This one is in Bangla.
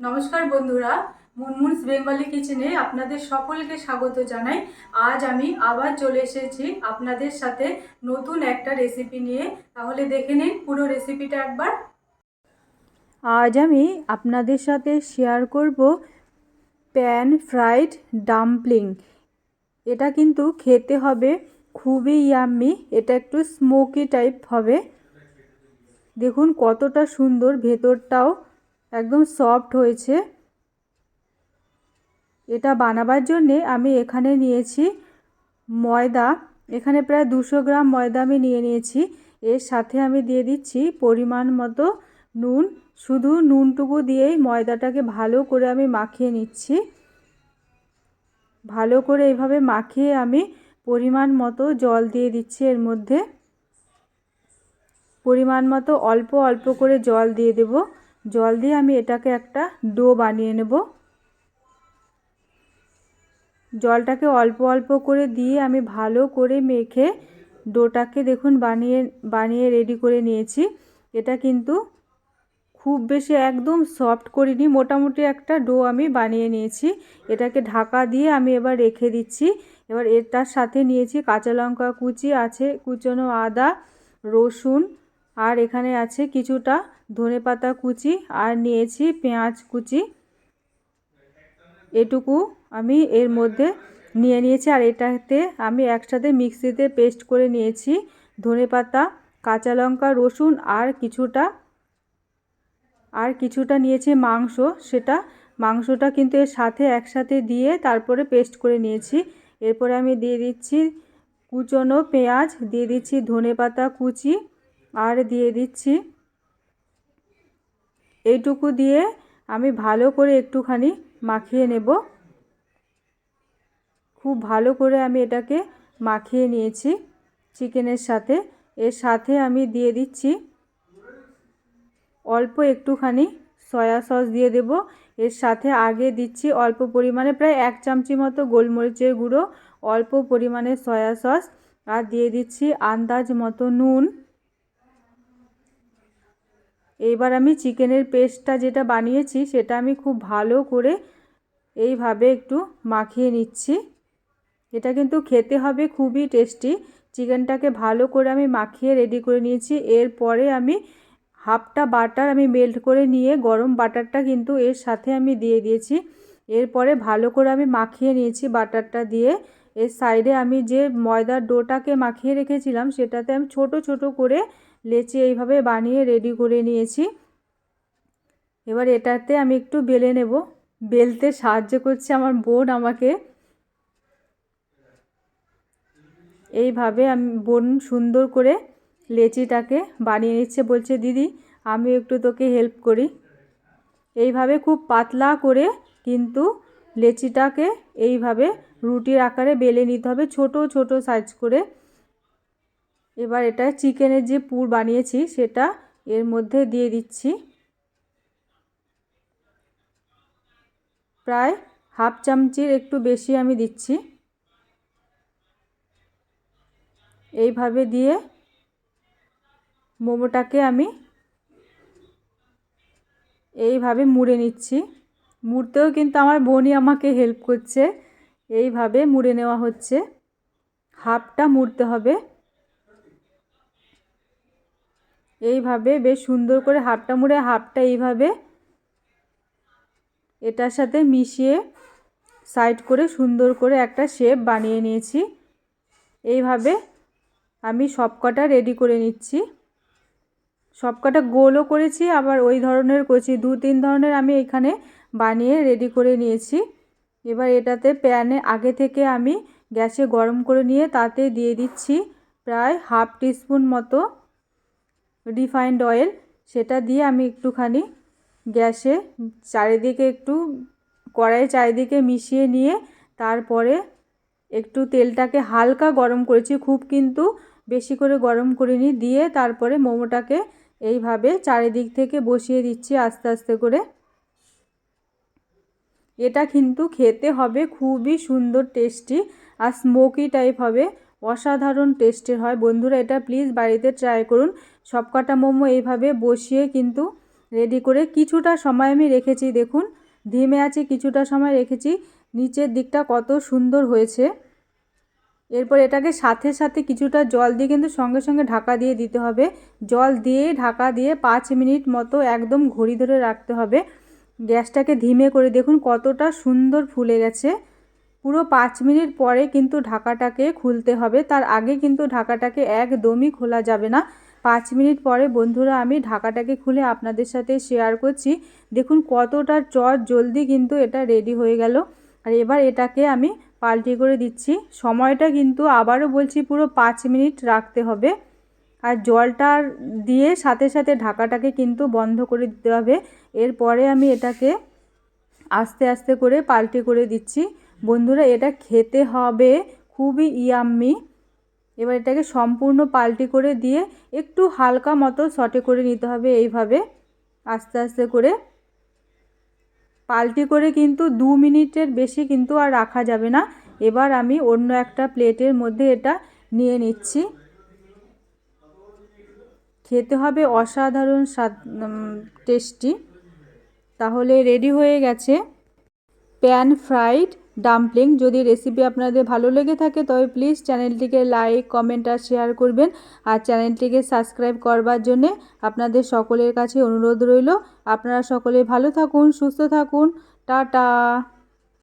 নমস্কার বন্ধুরা, মুনমুনস বেঙ্গলি কিচেনে আপনাদের সকলকে স্বাগত জানাই। আজ আমি আবার চলে এসেছি আপনাদের সাথে নতুন একটা রেসিপি নিয়ে। তাহলে দেখে নিন পুরো রেসিপিটা একবার। আজ আমি আপনাদের সাথে শেয়ার করব প্যান ফ্রাইড ডাম্পলিং। এটা কিন্তু খেতে হবে খুবই ইয়াম্মি। এটা একটু স্মোকি টাইপ হবে। দেখুন কতটা সুন্দর, ভেতরটাও একদম সফট হয়েছে। এটা বানাবার জন্যে আমি এখানে নিয়েছি ময়দা। এখানে প্রায় 200 গ্রাম ময়দা আমি নিয়েছি। এর সাথে আমি দিয়ে দিচ্ছি পরিমাণ মতো নুন। শুধু নুনটুকু দিয়েই ময়দাটাকে ভালো করে আমি মাখিয়ে নিচ্ছি। ভালো করে এইভাবে মাখিয়ে আমি পরিমাণ মতো জল দিয়ে দিচ্ছি। এর মধ্যে পরিমাণ মতো অল্প অল্প করে জল দিয়ে দেব। জল দিয়ে আমি এটাকে একটা ডো বানিয়ে নেব। জলটাকে অল্প অল্প করে দিয়ে আমি ভালো করে মেখে ডোটাকে দেখুন বানিয়ে রেডি করে নিয়েছি। এটা কিন্তু খুব বেশি একদম সফট করিনি, মোটামুটি একটা ডো আমি বানিয়ে নিয়েছি। এটাকে ঢাকা দিয়ে আমি এবার রেখে দিচ্ছি। এবার এটার সাথে নিয়েছি কাঁচা লঙ্কা কুচি, আছে কুচনো আদা, রসুন, আর এখানে আছে কিছুটা ধনেপাতা কুচি, আর নিয়েছি পেঁয়াজ কুচি। এটুকু আমি এর মধ্যে নিয়ে নিয়েছি। আর এটাতে আমি একসাথে মিক্সিতে পেস্ট করে নিয়েছি ধনেপাতা, কাঁচা লঙ্কা, রসুন, আর কিছুটা নিয়েছি মাংস। মাংসটা কিন্তু এর সাথে একসাথে দিয়ে তারপরে পেস্ট করে নিয়েছি। এরপরে আমি দিয়ে দিচ্ছি কুচনো পেঁয়াজ, দিয়ে দিচ্ছি ধনেপাতা কুচি, আর দিয়ে দিচ্ছি এইটুকু দিয়ে আমি ভালো করে একটুখানি মাখিয়ে নেব। খুব ভালো করে আমি এটাকে মাখিয়ে নিয়েছি চিকেনের সাথে। এর সাথে আমি দিয়ে দিচ্ছি অল্প একটুখানি সয়া সস দিয়ে দেব। এর সাথে আগে দিচ্ছি অল্প পরিমাণে প্রায় 1 চামচি মতো গোলমরিচের গুঁড়ো, অল্প পরিমাণে সয়া সস, আর দিয়ে দিচ্ছি আন্দাজ মতো নুন। এইবার আমি চিকেনের পেস্টটা যেটা বানিয়েছি সেটা আমি খুব ভালো করে এইভাবে একটু মাখিয়ে নিচ্ছি। এটা কিন্তু খেতে হবে খুবই টেস্টি। চিকেনটাকে ভালো করে আমি মাখিয়ে রেডি করে নিয়েছি। এরপরে আমি হাফটা বাটার আমি মেল্ট করে নিয়ে গরম বাটারটা কিন্তু এর সাথে আমি দিয়ে দিয়েছি। এরপরে ভালো করে আমি মাখিয়ে নিয়েছি বাটারটা দিয়ে। এর সাইডে আমি যে ময়দার ডোটাকে মাখিয়ে রেখেছিলাম সেটাতে আমি ছোট ছোট করে লেচি এইভাবে বানিয়ে রেডি করে নিয়েছি। এবার এটাতে আমি একটু বেলে নেব। বেলতে সাহায্য করছে আমার বোন আমাকে। এইভাবে আমি বোন সুন্দর করে লেচিটাকে বানিয়ে নিচ্ছে। বলছে দিদি আমি একটু তোকে হেল্প করি। এইভাবে খুব পাতলা করে কিন্তু লেচিটাকে এইভাবে রুটির আকারে বেলে নিতে হবে, ছোট ছোট সাইজ করে। এবার এটা চিকেনের যে পুর বানিয়েছি সেটা এর মধ্যে দিয়ে দিচ্ছি। প্রায় হাফ চামচির একটু বেশি আমি দিচ্ছি। এইভাবে দিয়ে মোমোটাকে আমি এইভাবে মুড়ে নিচ্ছি। মুড়তেও কিন্তু আমার বোনই আমাকে হেল্প করছে। এইভাবে মুড়ে নেওয়া হচ্ছে। হাফটা মুড়তে হবে। এইভাবে বেশ সুন্দর করে হাফটা মুড়ে হাফটা এইভাবে এটার সাথে মিশিয়ে সাইড করে সুন্দর করে একটা শেপ বানিয়ে নিয়েছি। এইভাবে আমি সবকটা রেডি করে নিচ্ছি। সবকটা গোলও করেছি, আবার ওই ধরনের করেছি, 2-3 ধরনের আমি এখানে বানিয়ে রেডি করে নিয়েছি। এবার এটাতে প্যানে আগে থেকে আমি গ্যাসে গরম করে নিয়ে তাতে দিয়ে দিচ্ছি প্রায় হাফ টিস্পুন মতো রিফাইন্ড অয়েল। সেটা দিয়ে আমি একটুখানি গ্যাসে চারিদিকে একটু কড়াইয়ের চারিদিকে মিশিয়ে নিয়ে তারপরে একটু তেলটাকে হালকা গরম করেছি, খুব কিন্তু বেশি করে গরম করিনি। দিয়ে তারপরে মোমোটাকে এইভাবে চারিদিক থেকে বসিয়ে দিচ্ছি আস্তে আস্তে করে। এটা কিন্তু খেতে হবে খুবই সুন্দর টেস্টি, আর স্মোকি টাইপ হবে, অসাধারণ টেস্টের হয়। বন্ধুরা এটা প্লিজ বাড়িতে ট্রাই করুন। সবকটা মোমো এইভাবে বসিয়ে কিন্তু রেডি করে কিছুটা সময় আমি রেখেছি, দেখুন ধিমে আছে কিছুটা সময় রেখেছি, নিচের দিকটা কত সুন্দর হয়েছে। এরপর এটাকে সাথে সাথে কিছুটা জল দিয়ে কিন্তু সঙ্গে সঙ্গে ঢাকা দিয়ে দিতে হবে। জল দিয়ে ঢাকা দিয়ে 5 মিনিট মতো একদম ঘড়ি ধরে রাখতে হবে। গ্যাসটাকে ধিমে করে দেখুন কতটা সুন্দর ফুলে গেছে। পুরো 5 মিনিট পরে কিন্তু ঢাকাটাকে খুলতে হবে, তার আগে কিন্তু ঢাকাটাকে একদমই খোলা যাবে না। 5 মিনিট পরে বন্ধুরা আমি ঢাকাটাকে খুলে আপনাদের সাথে শেয়ার করছি। দেখুন কতটা চট জলদি কিন্তু এটা রেডি হয়ে গেল। আর এবার এটাকে আমি পাল্টি করে দিচ্ছি। সময়টা কিন্তু আবারও বলছি পুরো 5 মিনিট রাখতে হবে। আর জলটা দিয়ে সাথে সাথে ঢাকাটাকে কিন্তু বন্ধ করে দিতে হবে। এরপরে আমি এটাকে আস্তে আস্তে করে পাল্টি করে দিচ্ছি। বন্ধুরা এটা খেতে হবে খুবই ইয়াম্মি। এবার এটাকে সম্পূর্ণ পাল্টি করে দিয়ে একটু হালকা মতো সটে করে নিতে হবে। এইভাবে আস্তে আস্তে করে পাল্টি করে কিন্তু 2 মিনিটের বেশি কিন্তু আর রাখা যাবে না। এবার আমি অন্য একটা প্লেটের মধ্যে এটা নিয়ে নিচ্ছি। খেতে হবে অসাধারণ স্বাদ, টেস্টি। তাহলে রেডি হয়ে গেছে প্যান ফ্রাইড ডাম্পলিং। যদি রেসিপি আপনাদের ভালো লেগে থাকে তবে প্লিজ চ্যানেলটিকে লাইক, কমেন্ট আর শেয়ার করবেন। আর চ্যানেলটিকে সাবস্ক্রাইব করবার জন্যে আপনাদের সকলের কাছে অনুরোধ রইল। আপনারা সকলে ভালো থাকুন, সুস্থ থাকুন। টাটা।